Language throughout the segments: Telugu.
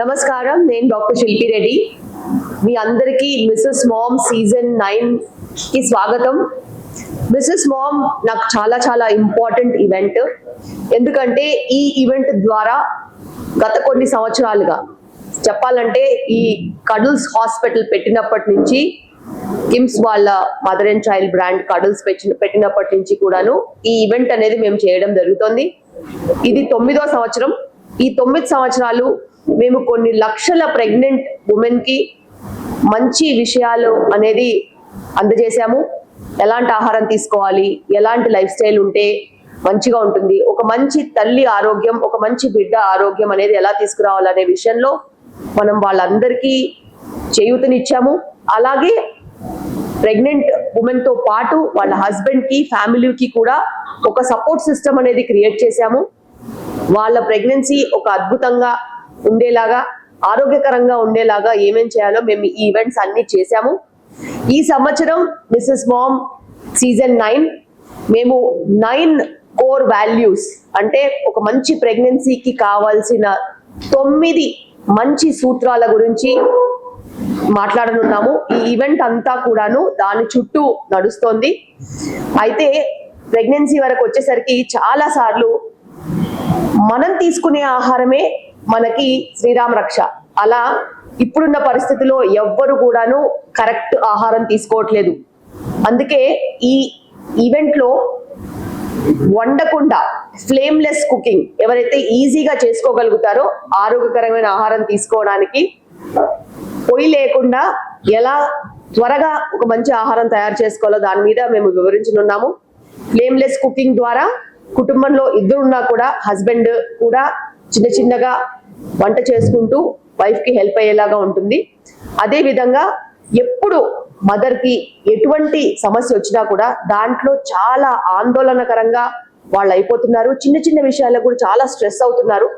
నమస్కారం, నేను డాక్టర్ శిల్పి రెడ్డి. మీ అందరికీ మిసెస్ మామ్ సీజన్ 9 కి స్వాగతం. మిసెస్ మామ్ నాకు చాలా చాలా ఇంపార్టెంట్ ఈవెంట్. ఎందుకంటే ఈ ఈవెంట్ ద్వారా గత కొన్ని సంవత్సరాలుగా చెప్పాలంటే ఈ కడుల్స్ హాస్పిటల్ పెట్టినప్పటి నుంచి, కిమ్స్ వాళ్ళ మదర్ అండ్ చైల్డ్ బ్రాండ్ కడుల్స్ పెట్టినప్పటి నుంచి కూడాను ఈ ఈవెంట్ అనేది మేము చేయడం జరుగుతుంది. ఇది 9వ సంవత్సరం. ఈ 9 సంవత్సరాలు మేము కొన్ని లక్షల ప్రెగ్నెంట్ ఉమెన్ కి మంచి విషయాలు అనేది అందజేశాము. ఎలాంటి ఆహారం తీసుకోవాలి, ఎలాంటి లైఫ్ స్టైల్ ఉంటే మంచిగా ఉంటుంది, ఒక మంచి తల్లి ఆరోగ్యం, ఒక మంచి బిడ్డ ఆరోగ్యం అనేది ఎలా తీసుకురావాలనే విషయంలో మనం వాళ్ళందరికీ చేయూతనిచ్చాము. అలాగే ప్రెగ్నెంట్ ఉమెన్ తో పాటు వాళ్ళ హస్బెండ్ కి, ఫ్యామిలీకి కూడా ఒక సపోర్ట్ సిస్టమ్ అనేది క్రియేట్ చేశాము. వాళ్ళ ప్రెగ్నెన్సీ ఒక అద్భుతంగా ఉండేలాగా, ఆరోగ్యకరంగా ఉండేలాగా ఏమేం చేయాలో మేము ఈ ఈవెంట్స్ అన్ని చేశాము. ఈ సంవత్సరం మిసెస్ మామ్ సీజన్ 9 మేము 9 కోర్ వాల్యూస్ అంటే ఒక మంచి ప్రెగ్నెన్సీకి కావాల్సిన 9 మంచి సూత్రాల గురించి మాట్లాడనున్నాము. ఈ ఈవెంట్ అంతా కూడాను దాని చుట్టూ నడుస్తోంది. అయితే ప్రెగ్నెన్సీ వరకు వచ్చేసరికి చాలా సార్లు మనం తీసుకునే ఆహారమే మనకి శ్రీరామ రక్ష. అలా ఇప్పుడున్న పరిస్థితిలో ఎవ్వరు కూడాను కరెక్ట్ ఆహారం తీసుకోవట్లేదు. అందుకే ఈ ఈవెంట్ లో వండకుండా ఫ్లేమ్లెస్ కుకింగ్ ఎవరైతే ఈజీగా చేసుకోగలుగుతారో ఆరోగ్యకరమైన ఆహారం తీసుకోవడానికి, పొయ్యి లేకుండా ఎలా త్వరగా ఒక మంచి ఆహారం తయారు చేసుకోవాలో దాని మీద మేము వివరించనున్నాము. ఫ్లేమ్లెస్ కుకింగ్ ద్వారా కుటుంబంలో ఇద్దరున్నా కూడా హస్బెండ్ కూడా చిన్న చిన్నగా వంట చేసుకుంటూ వైఫ్ కి హెల్ప్ అయ్యేలాగా ఉంటుంది. అదే విధంగా ఎప్పుడు మదర్ కి ఎటువంటి సమస్య వచ్చినా కూడా దాంట్లో చాలా ఆందోళనకరంగా వాళ్ళు అయిపోతున్నారు. చిన్న చిన్న విషయాలకు కూడా చాలా స్ట్రెస్ అవుతున్నారు.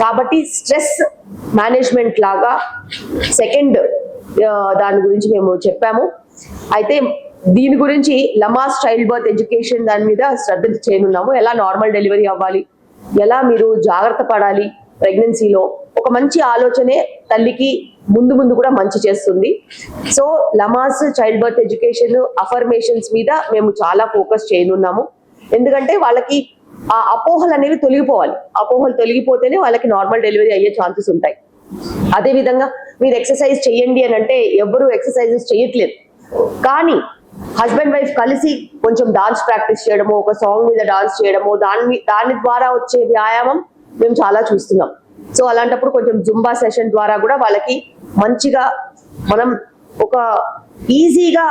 కాబట్టి స్ట్రెస్ మేనేజ్మెంట్ లాగా సెకండ్ దాని గురించి మేము చెప్పాము. అయితే దీని గురించి లమాస్ చైల్డ్ బర్త్ ఎడ్యుకేషన్ దాని మీద శ్రద్ధ చేయనున్నాము. ఎలా నార్మల్ డెలివరీ అవ్వాలి, ఎలా మీరు జాగ్రత్త పడాలి ప్రెగ్నెన్సీలో, ఒక మంచి ఆలోచనే తల్లికి ముందు ముందు కూడా మంచి చేస్తుంది. So లమాస్ child birth education affirmations మీద మేము చాలా ఫోకస్ చేయనున్నాము. ఎందుకంటే వాళ్ళకి ఆ అపోహలు అనేవి తొలగిపోవాలి. అపోహలు తొలగిపోతేనే వాళ్ళకి నార్మల్ డెలివరీ అయ్యే ఛాన్సెస్ ఉంటాయి. అదే విధంగా మీరు ఎక్సర్సైజ్ చేయండి అని అంటే ఎవ్వరూ ఎక్సర్సైజెస్ చేయట్లేదు. కానీ హస్బెండ్ వైఫ్ కలిసి కొంచెం డాన్స్ ప్రాక్టీస్ చేయడము, ఒక సాంగ్ మీద డాన్స్ చేయడము, దాని ద్వారా వచ్చే వ్యాయామం మేము చాలా చూస్తున్నాం. సో అలాంటప్పుడు కొంచెం జుంబా సెషన్ ద్వారా కూడా వాళ్ళకి మంచిగా మనం ఒక ఈజీగా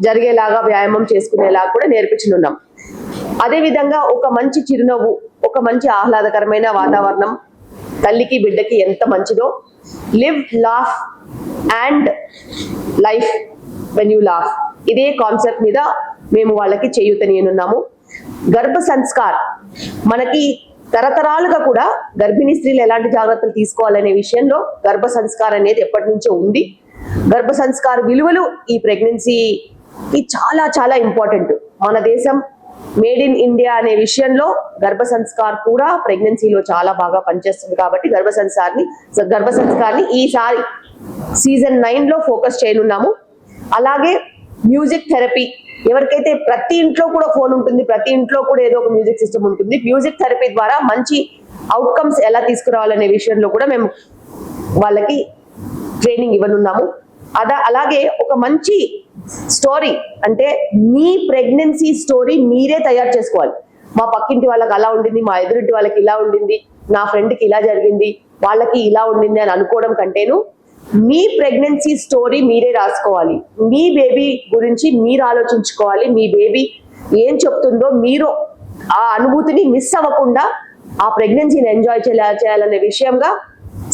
జరిగేలాగా వ్యాయామం చేసుకునేలాగా కూడా నేర్పించనున్నాం. అదే విధంగా ఒక మంచి చిరునవ్వు, ఒక మంచి ఆహ్లాదకరమైన వాతావరణం తల్లికి బిడ్డకి ఎంత మంచిదో. Live, laugh and life when you laugh, ఇదే కాన్సెప్ట్ మీద మేము వాళ్ళకి చేయూతనియనున్నాము. గర్భ సంస్కార్ మనకి తరతరాలుగా కూడా గర్భిణీ స్త్రీలు ఎలాంటి జాగ్రత్తలు తీసుకోవాలనే విషయంలో గర్భ సంస్కార్ అనేది ఎప్పటి నుంచో ఉంది. గర్భ సంస్కార్ విలువలు ఈ ప్రెగ్నెన్సీకి చాలా చాలా ఇంపార్టెంట్. మన దేశం మేడ్ ఇన్ ఇండియా అనే విషయంలో గర్భ సంస్కార్ కూడా ప్రెగ్నెన్సీలో చాలా బాగా పనిచేస్తుంది. కాబట్టి గర్భ సంస్కార్ని ఈసారి సీజన్ 9 లో ఫోకస్ చేయనున్నాము. అలాగే మ్యూజిక్ థెరపీ, ఎవరికైతే ప్రతి ఇంట్లో కూడా ఫోన్ ఉంటుంది, ప్రతి ఇంట్లో కూడా ఏదో ఒక మ్యూజిక్ సిస్టమ్ ఉంటుంది. మ్యూజిక్ థెరపీ ద్వారా మంచి అవుట్కమ్స్ ఎలా తీసుకురావాలనే విషయంలో కూడా మేము వాళ్ళకి ట్రైనింగ్ ఇవ్వనున్నాము. అలాగే ఒక మంచి స్టోరీ, అంటే మీ ప్రెగ్నెన్సీ స్టోరీ మీరే తయారు చేసుకోవాలి. మా పక్కింటి వాళ్ళకి అలా ఉండింది, మా ఎదురింటి వాళ్ళకి ఇలా ఉండింది, నా ఫ్రెండ్కి ఇలా జరిగింది, వాళ్ళకి ఇలా ఉండింది అని అనుకోవడం కంటేను మీ ప్రెగ్నెన్సీ స్టోరీ మీరే రాసుకోవాలి. మీ బేబీ గురించి మీరు ఆలోచించుకోవాలి. మీ బేబీ ఏం చెప్తుందో మీరు ఆ అనుభూతిని మిస్ అవ్వకుండా ఆ ప్రెగ్నెన్సీని ఎంజాయ్ చేయాలనే విషయంగా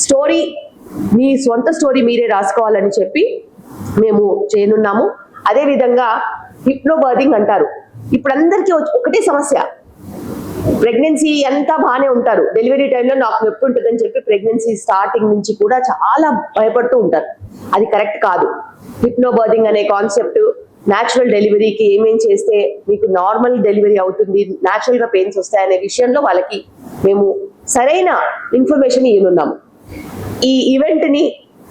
స్టోరీ, మీ సొంత స్టోరీ మీరే రాసుకోవాలని చెప్పి మేము చేయనున్నాము. అదే విధంగా హిప్నోబర్దింగ్ అంటారు. ఇప్పుడు అందరికీ ఒకటే సమస్య, ప్రెగ్నెన్సీ అంతా బాగానే ఉంటారు, డెలివరీ టైంలో నాకు నొప్పి ఉంటుందని చెప్పి ప్రెగ్నెన్సీ స్టార్టింగ్ నుంచి కూడా చాలా భయపడుతూ ఉంటారు. అది కరెక్ట్ కాదు. హిప్నోబర్దింగ్ అనే కాన్సెప్ట్ న్యాచురల్ డెలివరీకి ఏమేం చేస్తే మీకు నార్మల్ డెలివరీ అవుతుంది, న్యాచురల్ గా పెయిన్స్ వస్తాయనే విషయంలో వాళ్ళకి మేము సరైన ఇన్ఫర్మేషన్ ఇవ్వనున్నాము. ఈ ఈవెంట్ని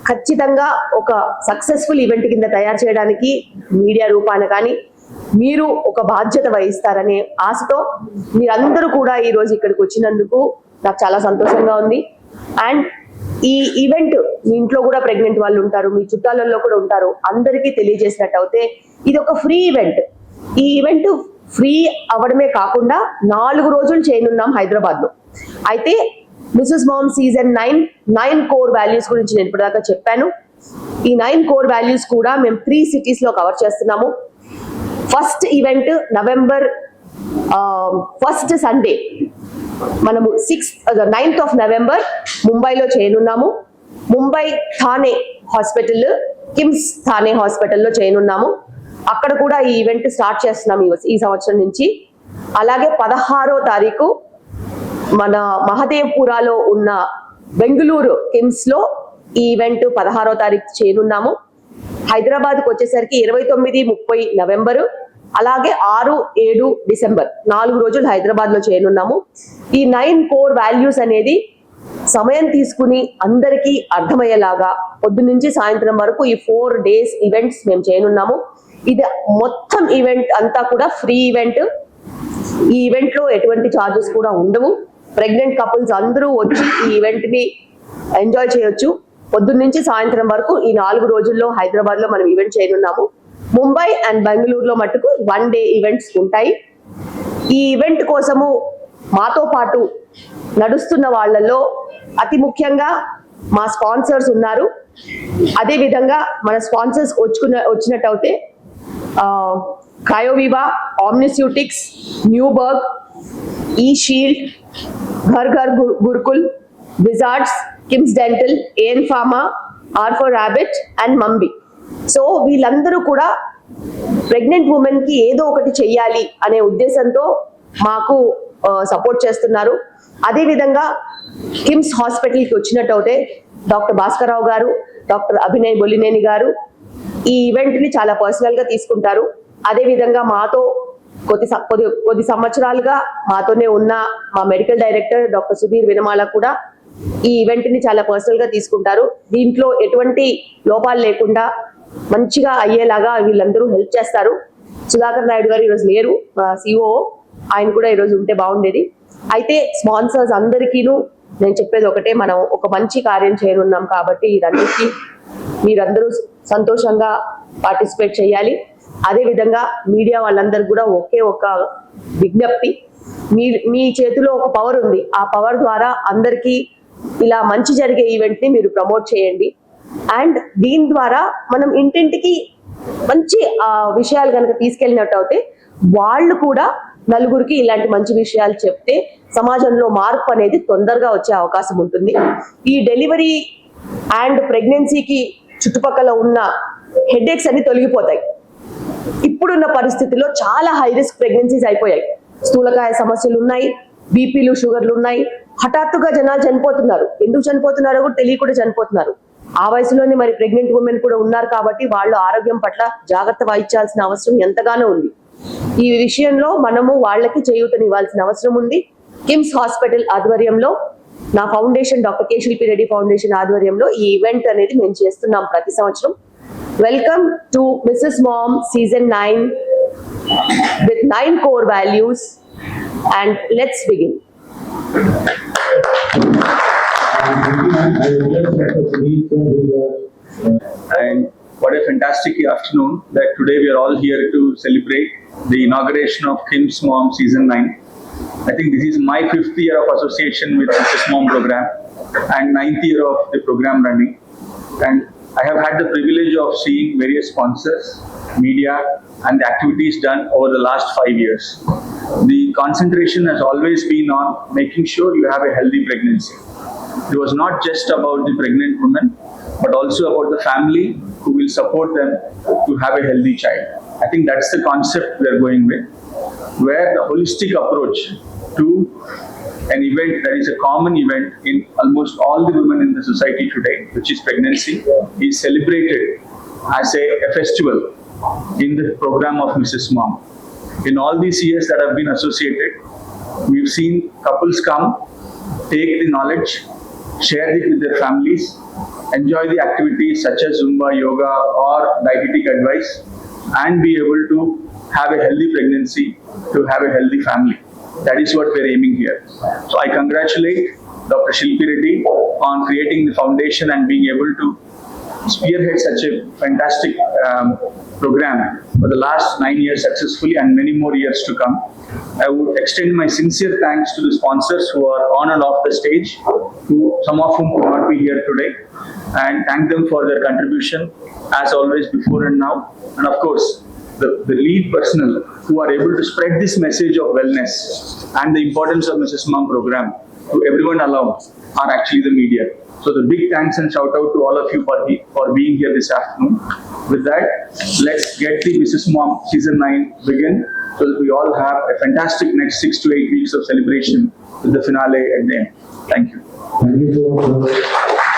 ఖచ్చితంగా ఒక సక్సెస్ఫుల్ ఈవెంట్ కింద తయారు చేయడానికి మీడియా రూపాన కానీ మీరు ఒక బాధ్యత వహిస్తారనే ఆశతో మీరందరూ కూడా ఈరోజు ఇక్కడికి వచ్చినందుకు నాకు చాలా సంతోషంగా ఉంది. అండ్ ఈ ఈవెంట్ మీ ఇంట్లో కూడా ప్రెగ్నెంట్ వాళ్ళు ఉంటారు, మీ చుట్టాలలో కూడా ఉంటారు, అందరికీ తెలియజేసినట్టు అయితే ఇది ఒక ఫ్రీ ఈవెంట్. ఈ ఈవెంట్ ఫ్రీ అవ్వడమే కాకుండా 4 రోజులు చేయనున్నాం హైదరాబాద్ లో. అయితే Mrs Mom season 9 core values గురించి నేను ఇప్పటిదాకా చెప్పాను. ఈ 9 కోర్ వాల్యూస్ కూడా మేము 3 cities లో కవర్ చేస్తున్నాము. First event November 1st Sunday మనము 9th of November ముంబైలో చేయనున్నాము. ముంబై థానే హాస్పిటల్, కిమ్స్ థానే హాస్పిటల్లో చేయనున్నాము. అక్కడ కూడా ఈ ఈవెంట్ స్టార్ట్ చేస్తున్నాం ఈ సంవత్సరం నుంచి. అలాగే 16వ తారీఖు మన మహదేవ్పురాలో ఉన్న బెంగళూరు కిమ్స్ లో ఈ ఈవెంట్ 16వ తారీఖు చేయనున్నాము. హైదరాబాద్కి వచ్చేసరికి 29, 30 నవంబరు, అలాగే 6, 7 డిసెంబర్ 4 రోజులు హైదరాబాద్ లో చేయనున్నాము. ఈ 9 కోర్ వాల్యూస్ అనేది సమయం తీసుకుని అందరికీ అర్థమయ్యేలాగా పొద్దున్నుంచి సాయంత్రం వరకు ఈ 4 days ఈవెంట్స్ మేము చేయనున్నాము. ఇది మొత్తం ఈవెంట్ అంతా కూడా ఫ్రీ ఈవెంట్. ఈ ఈవెంట్ లో ఎటువంటి ఛార్జెస్ కూడా ఉండవు. ప్రెగ్నెంట్ కపుల్స్ అందరూ వచ్చి ఈ ఈవెంట్ ని ఎంజాయ్ చేయొచ్చు. పొద్దున్నుంచి సాయంత్రం వరకు ఈ 4 రోజుల్లో హైదరాబాద్ లో మనం ఈవెంట్ చేయనున్నాము. ముంబై అండ్ బెంగళూరులో మట్టుకు 1 day ఈవెంట్స్ ఉంటాయి. ఈ ఈవెంట్ కోసము మాతో పాటు నడుస్తున్న వాళ్ళల్లో అతి ముఖ్యంగా మా స్పాన్సర్స్ ఉన్నారు. అదే విధంగా మన స్పాన్సర్స్ వచ్చినట్టయితే క్రయోవివా, ఆమ్నిస్యూటిక్స్, Neuberg, E shield, Ghar Ghar Gurukul, wizards, KIMS dental, AN pharma, ఆర్4 ర్యాబిట్ అండ్ మంబి. సో వీళ్ళందరూ కూడా ప్రెగ్నెంట్ ఉమెన్ కి ఏదో ఒకటి చెయ్యాలి అనే ఉద్దేశంతో మాకు సపోర్ట్ చేస్తున్నారు. అదే విధంగా కిమ్స్ హాస్పిటల్కి వచ్చినట్టయితే డాక్టర్ భాస్కరరావు గారు, డాక్టర్ అభినయ్ బొలినేని గారు ఈ ఈవెంట్ ని చాలా పర్సనల్ గా తీసుకుంటారు. అదే విధంగా మాతో కొద్ది సంవత్సరాలుగా మాతోనే ఉన్న మా మెడికల్ డైరెక్టర్ డాక్టర్ సుధీర్ వినమాల కూడా ఈ ఈవెంట్ ని చాలా పర్సనల్ గా తీసుకుంటారు. దీంట్లో ఎటువంటి లోపాలు లేకుండా మంచిగా అయ్యేలాగా వీళ్ళందరూ హెల్ప్ చేస్తారు. సుధాకర్ నాయుడు గారు ఈరోజు లేరు, సిఓ, ఆయన కూడా ఈరోజు ఉంటే బాగుండేది. అయితే స్పాన్సర్స్ అందరికీను నేను చెప్పేది ఒకటే, మనం ఒక మంచి కార్యం చేయనున్నాం కాబట్టి ఇదన్నిటికీ మీరందరూ సంతోషంగా పార్టిసిపేట్ చేయాలి. అదే విధంగా మీడియా వాళ్ళందరూ కూడా ఒకే ఒక విజ్ఞప్తి, మీ చేతిలో ఒక పవర్ ఉంది. ఆ పవర్ ద్వారా అందరికీ ఇలా మంచి జరిగే ఈవెంట్ ని మీరు ప్రమోట్ చేయండి. అండ్ దీని ద్వారా మనం ఇంటింటికి మంచి విషయాలు కనుక తీసుకెళ్ళినట్టు అయితే వాళ్ళు కూడా నలుగురికి ఇలాంటి మంచి విషయాలు చెప్తే సమాజంలో మార్పు అనేది తొందరగా వచ్చే అవకాశం ఉంటుంది. ఈ డెలివరీ అండ్ ప్రెగ్నెన్సీకి చుట్టుపక్కల ఉన్న హెడేక్స్ అన్ని తొలగిపోతాయి. ఇప్పుడున్న పరిస్థితిలో చాలా హై రిస్క్ ప్రెగ్నెన్సీస్ అయిపోయాయి. స్థూలకాయ సమస్యలు ఉన్నాయి, బీపీలు, షుగర్లు ఉన్నాయి. హఠాత్తుగా జనాలు చనిపోతున్నారు. ఎందుకు చనిపోతున్నారో కూడా తెలియకుండా చనిపోతున్నారు. ఆ వయసులోనే మరి ప్రెగ్నెంట్ ఉమెన్ కూడా ఉన్నారు కాబట్టి వాళ్ళు ఆరోగ్యం పట్ల జాగ్రత్త వహించాల్సిన అవసరం ఎంతగానో ఉంది. ఈ విషయంలో మనము వాళ్ళకి చేయూతనివ్వాల్సిన అవసరం ఉంది. కిమ్స్ హాస్పిటల్ ఆధ్వర్యంలో, నా ఫౌండేషన్ డాక్టర్ కే శిల్పి రెడ్డి ఫౌండేషన్ ఆధ్వర్యంలో ఈ ఈవెంట్ అనేది మేము చేస్తున్నాం ప్రతి సంవత్సరం. Welcome to Mrs Mom season 9 with 9 core values, and let's begin. And what a fantastic afternoon that today we are all here to celebrate the inauguration of Kims Mom Season 9. I think this is my 5th year of association with Mrs. Mom program and 9th year of the program running. And I have had the privilege of seeing various sponsors, media and the activities done over the last 5 years. The concentration has always been on making sure you have a healthy pregnancy. It was not just about the pregnant woman, but also about the family who will support them to have a healthy child. I think that's the concept we are going with, where the holistic approach to an event that is a common event in almost all the women in the society today, which is pregnancy, is celebrated as a festival in the program of Mrs. Mom. In all these years that I've been associated, we've seen couples come take the knowledge, share it with their families, enjoy the activities such as Zumba, yoga, or dietetic advice, and be able to have a healthy pregnancy, to have a healthy family. That is what we're aiming here. So I congratulate Dr. Shilpi Reddy on creating the foundation and being able to spearhead such a fantastic program for the last 9 years successfully and many more years to come. I would extend my sincere thanks to the sponsors who are on and off the stage, some of whom could not be here today, and thank them for their contribution as always before and now. And of course, the lead personnel who are able to spread this message of wellness and the importance of Mrs. Mom program to everyone around are actually the media. So the big thanks and shout out to all of you for being here this afternoon. With that, let's get the Mrs. Mom season 9 begin so that we all have a fantastic next 6 to 8 weeks of celebration with the finale at the end. Thank you. Thank you so much, sir.